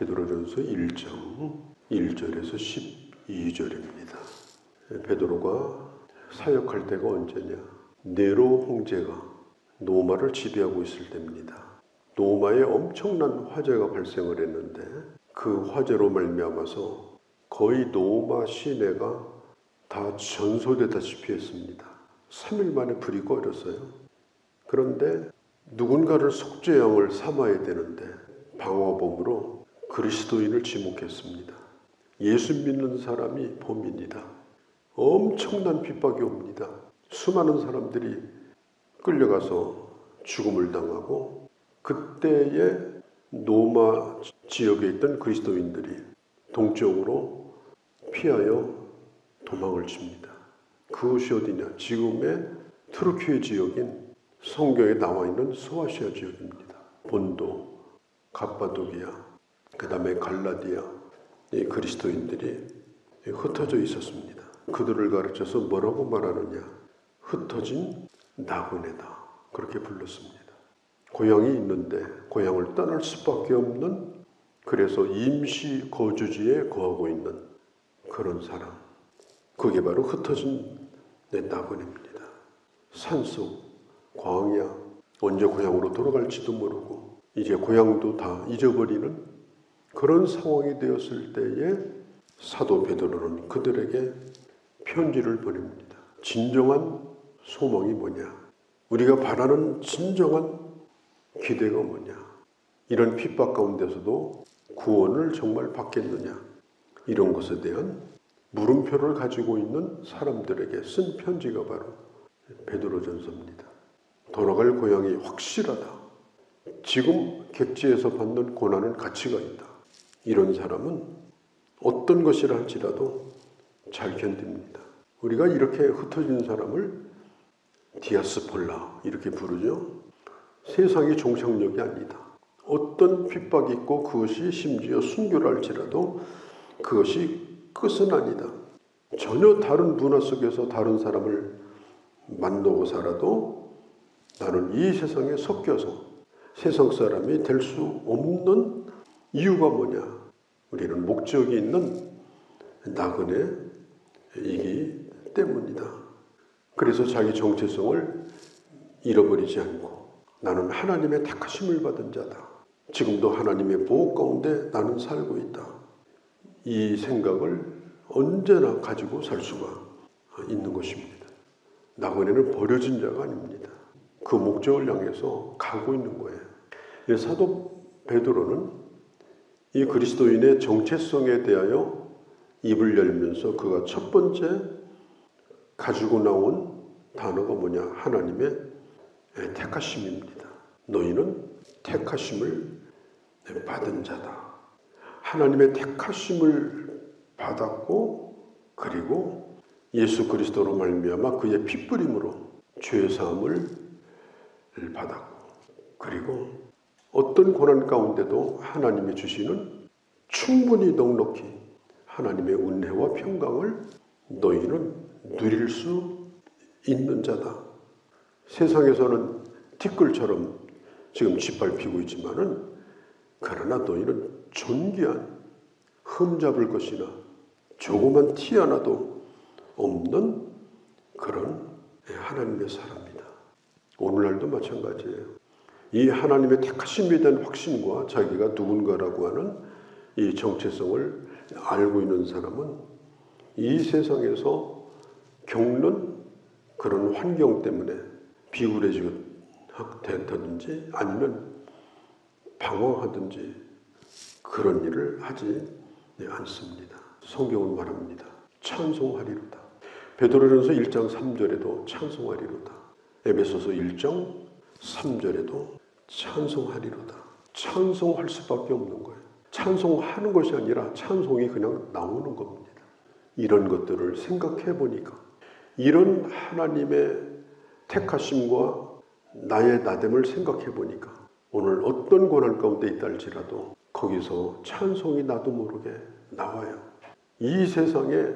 베드로전서 1장 1절에서 12절입니다. 베드로가 사역할 때가 언제냐? 네로 황제가 로마를 지배하고 있을 때입니다. 로마에 엄청난 화재가 발생을 했는데 그 화재로 말미암아서 거의 로마 시내가 다 전소되다시피 했습니다. 3일 만에 불이 꺼졌어요. 그런데 누군가를 속죄양을 삼아야 되는데 방화범으로 그리스도인을 지목했습니다. 예수 믿는 사람이 범인이다. 엄청난 핍박이 옵니다. 수많은 사람들이 끌려가서 죽음을 당하고 그때에 로마 지역에 있던 그리스도인들이 동쪽으로 피하여 도망을 칩니다. 그것이 어디냐? 지금의 트루키에 지역인 성경에 나와 있는 소아시아 지역입니다. 본도, 갑바도기아, 그 다음에 갈라디아, 이 그리스도인들이 흩어져 있었습니다. 그들을 가르쳐서 뭐라고 말하느냐? 흩어진 나그네다. 그렇게 불렀습니다. 고향이 있는데 고향을 떠날 수밖에 없는, 그래서 임시 거주지에 거하고 있는 그런 사람. 그게 바로 흩어진 나그네입니다. 산속, 광야, 언제 고향으로 돌아갈지도 모르고 이제 고향도 다 잊어버리는 그런 상황이 되었을 때에 사도 베드로는 그들에게 편지를 보냅니다. 진정한 소망이 뭐냐? 우리가 바라는 진정한 기대가 뭐냐? 이런 핍박 가운데서도 구원을 정말 받겠느냐? 이런 것에 대한 물음표를 가지고 있는 사람들에게 쓴 편지가 바로 베드로전서입니다. 돌아갈 고향이 확실하다. 지금 객지에서 받는 고난은 가치가 있다. 이런 사람은 어떤 것이라 할지라도 잘 견딥니다. 우리가 이렇게 흩어진 사람을 디아스폴라 이렇게 부르죠. 세상의 종착역이 아니다. 어떤 핍박이 있고 그것이 심지어 순교라 할지라도 그것이 끝은 아니다. 전혀 다른 문화 속에서 다른 사람을 만나고 살아도 나는 이 세상에 섞여서 세상 사람이 될 수 없는 이유가 뭐냐? 우리는 목적이 있는 나그네이기 때문이다. 그래서 자기 정체성을 잃어버리지 않고 나는 하나님의 택하심을 받은 자다. 지금도 하나님의 보호 가운데 나는 살고 있다. 이 생각을 언제나 가지고 살 수가 있는 것입니다. 나그네는 버려진 자가 아닙니다. 그 목적을 향해서 가고 있는 거예요. 사도 베드로는 이 그리스도인의 정체성에 대하여 입을 열면서 그가 첫 번째 가지고 나온 단어가 뭐냐? 하나님의 택하심입니다. 너희는 택하심을 받은 자다. 하나님의 택하심을 받았고 그리고 예수 그리스도로 말미암아 그의 피뿌림으로 죄 사함을 받았고 그리고 어떤 고난 가운데도 하나님이 주시는 충분히 넉넉히 하나님의 은혜와 평강을 너희는 누릴 수 있는 자다. 세상에서는 티끌처럼 지금 짓밟히고 있지만은 그러나 너희는 존귀한 흠잡을 것이나 조그만 티 하나도 없는 그런 하나님의 사람이다. 오늘날도 마찬가지예요. 이 하나님의 택하심에 대한 확신과 자기가 누군가라고 하는 이 정체성을 알고 있는 사람은 이 세상에서 겪는 그런 환경 때문에 비굴해지든지 아니면 방황하든지 그런 일을 하지 않습니다. 성경은 말합니다. 찬송하리로다. 베드로전서 1장 3절에도 찬송하리로다. 에베소서 1장 3절에도 찬송하리로다. 찬송할 수밖에 없는 거예요. 찬송하는 것이 아니라 찬송이 그냥 나오는 겁니다. 이런 것들을 생각해 보니까 이런 하나님의 택하심과 나의 나됨을 생각해 보니까 오늘 어떤 고난 가운데 있다 할지라도 거기서 찬송이 나도 모르게 나와요. 이 세상에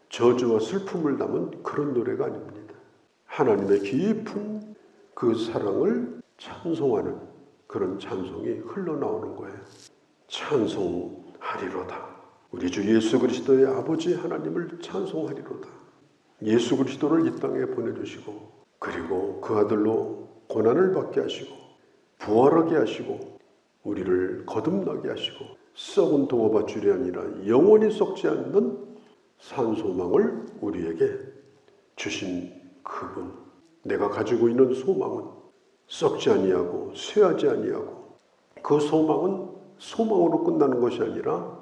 저주와 슬픔을 담은 그런 노래가 아닙니다. 하나님의 깊은 그 사랑을 찬송하는 그런 찬송이 흘러나오는 거예요. 찬송하리로다. 우리 주 예수 그리스도의 아버지 하나님을 찬송하리로다. 예수 그리스도를 이 땅에 보내주시고 그리고 그 아들로 고난을 받게 하시고 부활하게 하시고 우리를 거듭나게 하시고 썩은 동어밭줄이 아니라 영원히 썩지 않는 산소망을 우리에게 주신 그분. 내가 가지고 있는 소망은 썩지 아니하고 쇠하지 아니하고 그 소망은 소망으로 끝나는 것이 아니라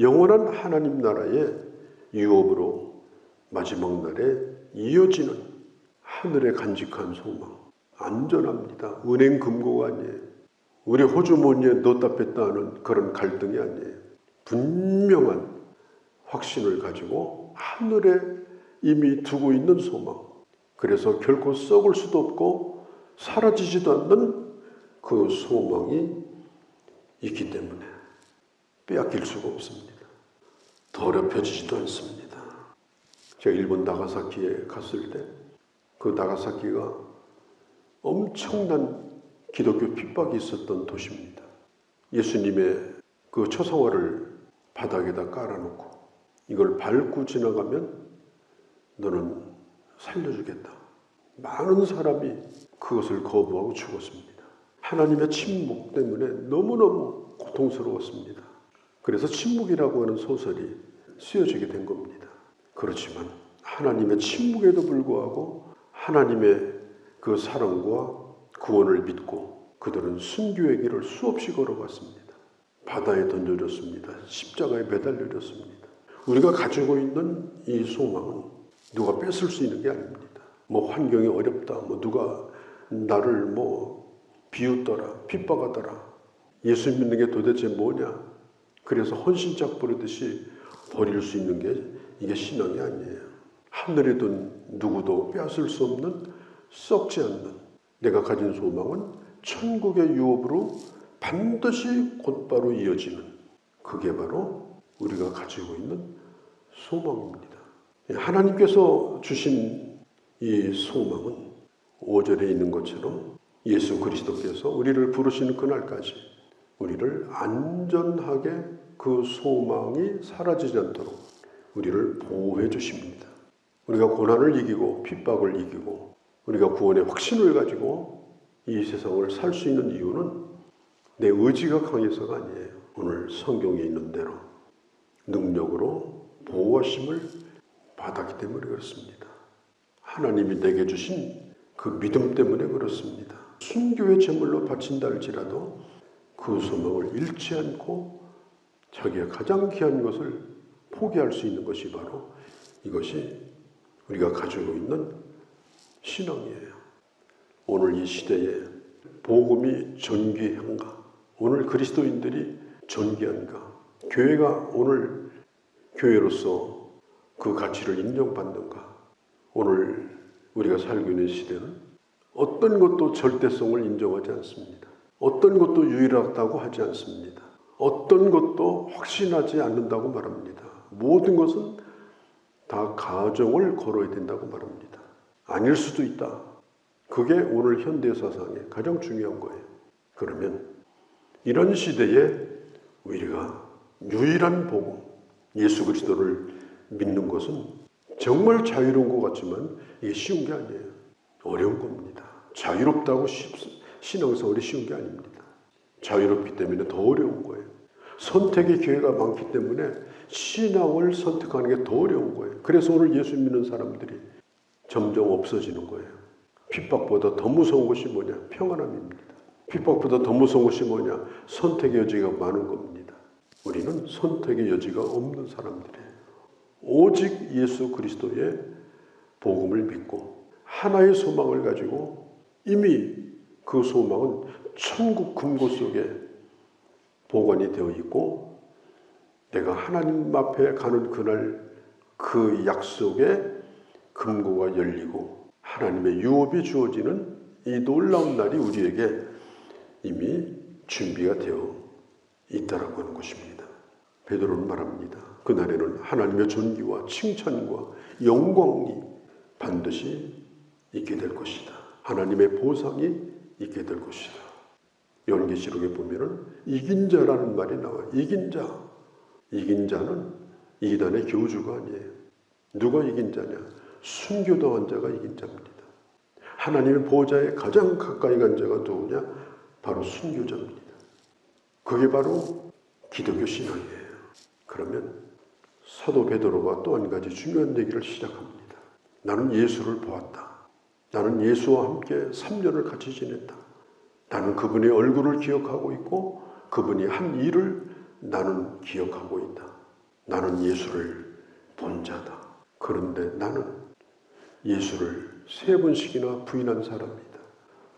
영원한 하나님 나라의 유업으로 마지막 날에 이어지는 하늘의 간직한 소망. 안전합니다. 은행 금고가 아니에요. 우리 호주머니에 넣었다 뺐다 하는 그런 갈등이 아니에요. 분명한 확신을 가지고 하늘에 이미 두고 있는 소망. 그래서 결코 썩을 수도 없고 사라지지도 않는 그 소망이 있기 때문에 빼앗길 수가 없습니다. 더럽혀지지도 않습니다. 제가 일본 나가사키에 갔을 때 그 나가사키가 엄청난 기독교 핍박이 있었던 도시입니다. 예수님의 그 초상화를 바닥에다 깔아놓고 이걸 밟고 지나가면 너는 살려주겠다. 많은 사람이 그것을 거부하고 죽었습니다. 하나님의 침묵 때문에 너무너무 고통스러웠습니다. 그래서 침묵이라고 하는 소설이 쓰여지게 된 겁니다. 그렇지만 하나님의 침묵에도 불구하고 하나님의 그 사랑과 구원을 믿고 그들은 순교의 길을 수없이 걸어갔습니다. 바다에 던져졌습니다. 십자가에 매달려졌습니다. 우리가 가지고 있는 이 소망은 누가 뺏을 수 있는 게 아닙니다. 뭐 환경이 어렵다, 뭐 누가 나를 뭐 비웃더라, 핍박하더라. 예수 믿는 게 도대체 뭐냐? 그래서 헌신짝 부르듯이 버릴 수 있는 게 이게 신앙이 아니에요. 하늘에도 누구도 빼앗을 수 없는 썩지 않는 내가 가진 소망은 천국의 유업으로 반드시 곧바로 이어지는 그게 바로 우리가 가지고 있는 소망입니다. 하나님께서 주신 이 소망은 5절에 있는 것처럼 예수 그리스도께서 우리를 부르시는 그날까지 우리를 안전하게 그 소망이 사라지지 않도록 우리를 보호해 주십니다. 우리가 고난을 이기고 핍박을 이기고 우리가 구원의 확신을 가지고 이 세상을 살 수 있는 이유는 내 의지가 강해서가 아니에요. 오늘 성경에 있는 대로 능력으로 보호하심을 받았기 때문에 그렇습니다. 하나님이 내게 주신 그 믿음 때문에 그렇습니다. 순교의 제물로 바친다 할지라도 그 소망을 잃지 않고 자기의 가장 귀한 것을 포기할 수 있는 것이 바로 이것이 우리가 가지고 있는 신앙이에요. 오늘 이 시대에 복음이 존귀한가? 오늘 그리스도인들이 존귀한가? 교회가 오늘 교회로서 그 가치를 인정받는가? 오늘 우리가 살고 있는 시대는 어떤 것도 절대성을 인정하지 않습니다. 어떤 것도 유일하다고 하지 않습니다. 어떤 것도 확신하지 않는다고 말합니다. 모든 것은 다 가정을 걸어야 된다고 말합니다. 아닐 수도 있다. 그게 오늘 현대사상의 가장 중요한 거예요. 그러면 이런 시대에 우리가 유일한 복음, 예수 그리스도를 믿는 것은 정말 자유로운 것 같지만 이게 쉬운 게 아니에요. 어려운 겁니다. 자유롭다고 신앙생활이 쉬운 게 아닙니다. 자유롭기 때문에 더 어려운 거예요. 선택의 기회가 많기 때문에 신앙을 선택하는 게 더 어려운 거예요. 그래서 오늘 예수 믿는 사람들이 점점 없어지는 거예요. 핍박보다 더 무서운 것이 뭐냐? 평안함입니다. 핍박보다 더 무서운 것이 뭐냐? 선택의 여지가 많은 겁니다. 우리는 선택의 여지가 없는 사람들이에요. 오직 예수 그리스도의 복음을 믿고 하나의 소망을 가지고 이미 그 소망은 천국 금고 속에 보관이 되어 있고 내가 하나님 앞에 가는 그날 그 약속의 금고가 열리고 하나님의 유업이 주어지는 이 놀라운 날이 우리에게 이미 준비가 되어 있다라고 하는 것입니다. 베드로는 말합니다. 그날에는 하나님의 존귀와 칭찬과 영광이 반드시 있게 될 것이다. 하나님의 보상이 있게 될 것이다. 요한계시록에 보면은 이긴 자라는 말이 나와요. 이긴 자. 이긴 자는 이단의 교주가 아니에요. 누가 이긴 자냐? 순교당한 자가 이긴 자입니다. 하나님의 보호자에 가장 가까이 간 자가 누구냐? 바로 순교자입니다. 그게 바로 기독교 신앙이에요. 그러면 사도 베드로가 또 한 가지 중요한 얘기를 시작합니다. 나는 예수를 보았다. 나는 예수와 함께 3년을 같이 지냈다. 나는 그분의 얼굴을 기억하고 있고 그분이 한 일을 나는 기억하고 있다. 나는 예수를 본 자다. 그런데 나는 예수를 3번씩이나 부인한 사람이다.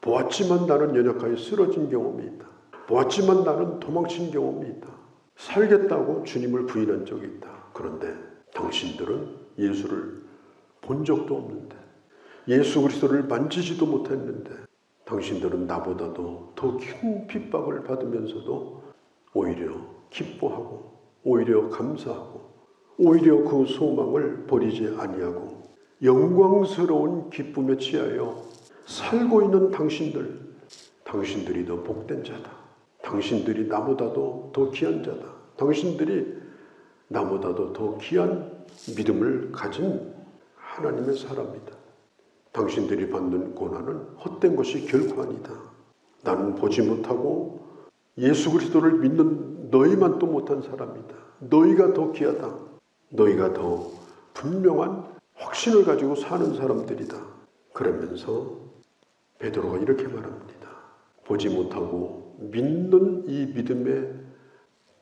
보았지만 나는 연약하게 쓰러진 경험이 있다. 보았지만 나는 도망친 경험이 있다. 살겠다고 주님을 부인한 적이 있다. 그런데 당신들은 예수를 본 적도 없는데, 예수 그리스도를 만지지도 못했는데 당신들은 나보다도 더 큰 핍박을 받으면서도 오히려 기뻐하고 오히려 감사하고 오히려 그 소망을 버리지 아니하고 영광스러운 기쁨에 취하여 살고 있는 당신들이 더 복된 자다. 당신들이 나보다도 더 귀한 자다. 당신들이 나보다도 더 귀한 믿음을 가진 하나님의 사람이다. 당신들이 받는 고난은 헛된 것이 결코 아니다. 나는 보지 못하고 예수 그리스도를 믿는 너희만 또 못한 사람이다. 너희가 더 귀하다. 너희가 더 분명한 확신을 가지고 사는 사람들이다. 그러면서 베드로가 이렇게 말합니다. 보지 못하고 믿는 이 믿음의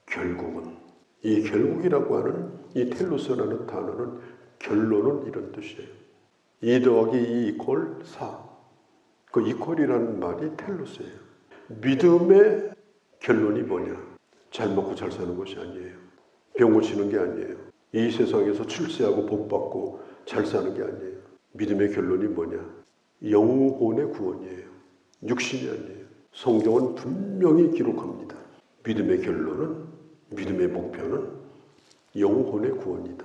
결국은, 이 결국이라고 하는 이 텔루스라는 단어는 결론은 이런 뜻이에요. 2 더하기 2 이퀄 4. 그 이퀄이라는 말이 텔루스예요. 믿음의 결론이 뭐냐? 잘 먹고 잘 사는 것이 아니에요. 병 고치는 게 아니에요. 이 세상에서 출세하고 복받고 잘 사는 게 아니에요. 믿음의 결론이 뭐냐? 영혼의 구원이에요. 육신이 아니에요. 성경은 분명히 기록합니다. 믿음의 결론은, 믿음의 목표는 영혼의 구원이다.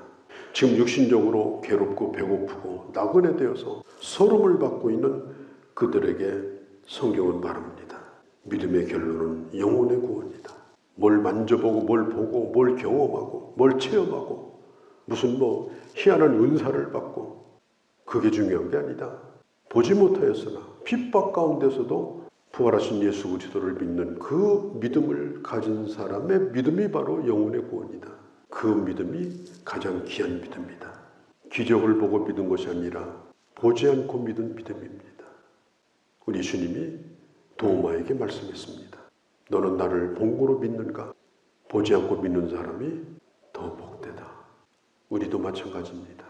지금 육신적으로 괴롭고 배고프고 나그네 되어서 서름을 받고 있는 그들에게 성경은 말합니다. 믿음의 결론은 영혼의 구원이다. 뭘 만져보고 뭘 보고 뭘 경험하고 뭘 체험하고 무슨 희한한 은사를 받고 그게 중요한 게 아니다. 보지 못하였으나 핍박 가운데서도 부활하신 예수 그리스도를 믿는 그 믿음을 가진 사람의 믿음이 바로 영혼의 구원이다. 그 믿음이 가장 귀한 믿음이다. 기적을 보고 믿은 것이 아니라 보지 않고 믿은 믿음입니다. 우리 주님이 도마에게 말씀했습니다. 너는 나를 본고로 믿는가? 보지 않고 믿는 사람이 더 복되다. 우리도 마찬가지입니다.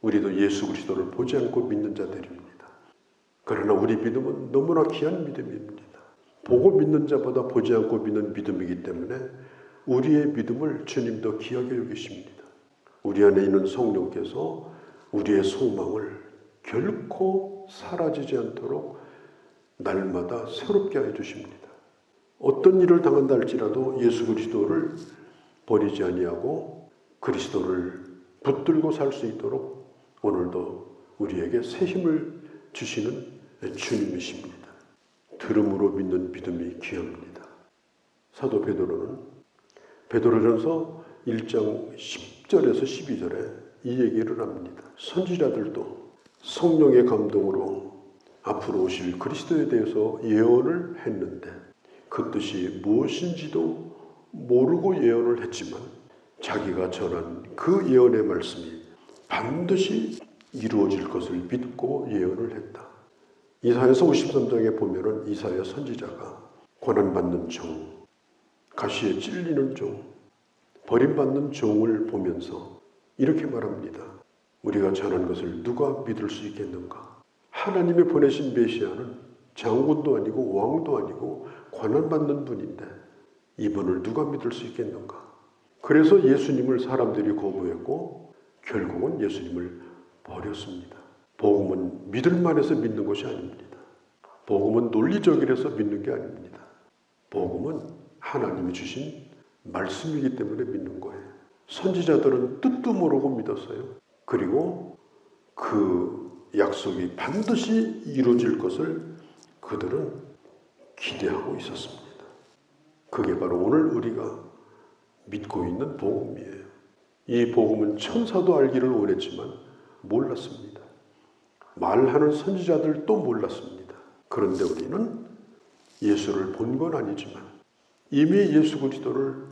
우리도 예수 그리스도를 보지 않고 믿는 자들입니다. 그러나 우리 믿음은 너무나 귀한 믿음입니다. 보고 믿는 자보다 보지 않고 믿는 믿음이기 때문에 우리의 믿음을 주님도 귀하게 여기십니다. 우리 안에 있는 성령께서 우리의 소망을 결코 사라지지 않도록 날마다 새롭게 해주십니다. 어떤 일을 당한다 할지라도 예수 그리스도를 버리지 아니하고 그리스도를 붙들고 살 수 있도록 오늘도 우리에게 새 힘을 주시는 주님이십니다. 들음으로 믿는 믿음이 귀합니다. 사도 베드로는 베드로전서 1장 10절에서 12절에 이 얘기를 합니다. 선지자들도 성령의 감동으로 앞으로 오실 그리스도에 대해서 예언을 했는데 그 뜻이 무엇인지도 모르고 예언을 했지만 자기가 전한 그 예언의 말씀이 반드시 이루어질 것을 믿고 예언을 했다. 이사야서 53장에 보면은 이사야 선지자가 고난받는 종, 가시에 찔리는 종, 버림받는 종을 보면서 이렇게 말합니다. 우리가 전한 것을 누가 믿을 수 있겠는가? 하나님의 보내신 메시아는 장군도 아니고 왕도 아니고 고난받는 분인데 이분을 누가 믿을 수 있겠는가? 그래서 예수님을 사람들이 거부했고 결국은 예수님을 버렸습니다. 복음은 믿을만 해서 믿는 것이 아닙니다. 복음은 논리적이라서 믿는 게 아닙니다. 복음은 하나님이 주신 말씀이기 때문에 믿는 거예요. 선지자들은 뜻도 모르고 믿었어요. 그리고 그 약속이 반드시 이루어질 것을 그들은 기대하고 있었습니다. 그게 바로 오늘 우리가 믿고 있는 복음이에요. 이 복음은 천사도 알기를 원했지만 몰랐습니다. 말하는 선지자들도 몰랐습니다. 그런데 우리는 예수를 본 건 아니지만 이미 예수 그리스도를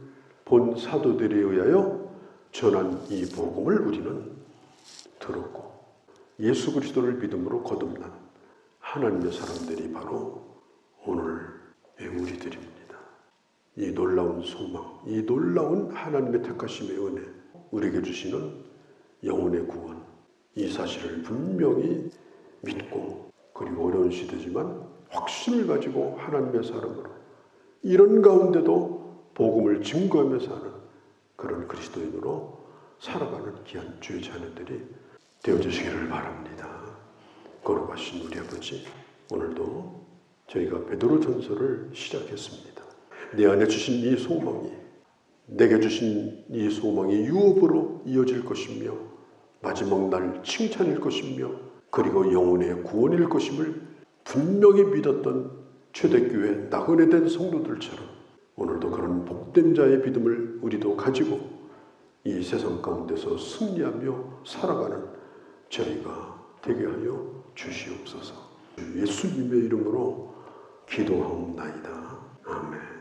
본 사도들에 의하여 전한 이 복음을 우리는 들었고 예수 그리스도를 믿음으로 거듭난 하나님의 사람들이 바로 오늘의 우리들입니다. 이 놀라운 소망, 이 놀라운 하나님의 택하심의 은혜, 우리에게 주시는 영혼의 구원, 이 사실을 분명히 믿고 그리고 어려운 시대지만 확신을 가지고 하나님의 사람으로 이런 가운데도 복음을 증거하며 사는 그런 그리스도인으로 살아가는 귀한 주의 자녀들이 되어주시기를 바랍니다. 거룩하신 우리 아버지, 오늘도 저희가 베드로전서를 시작했습니다. 내 안에 주신 이 소망이, 내게 주신 이 소망이 유업으로 이어질 것이며 마지막 날 칭찬일 것이며 그리고 영혼의 구원일 것임을 분명히 믿었던 초대교회 나그네 된 성도들처럼 오늘도 그런 복된 자의 믿음을 우리도 가지고 이 세상 가운데서 승리하며 살아가는 저희가 되게 하여 주시옵소서. 예수님의 이름으로 기도하옵나이다. 아멘.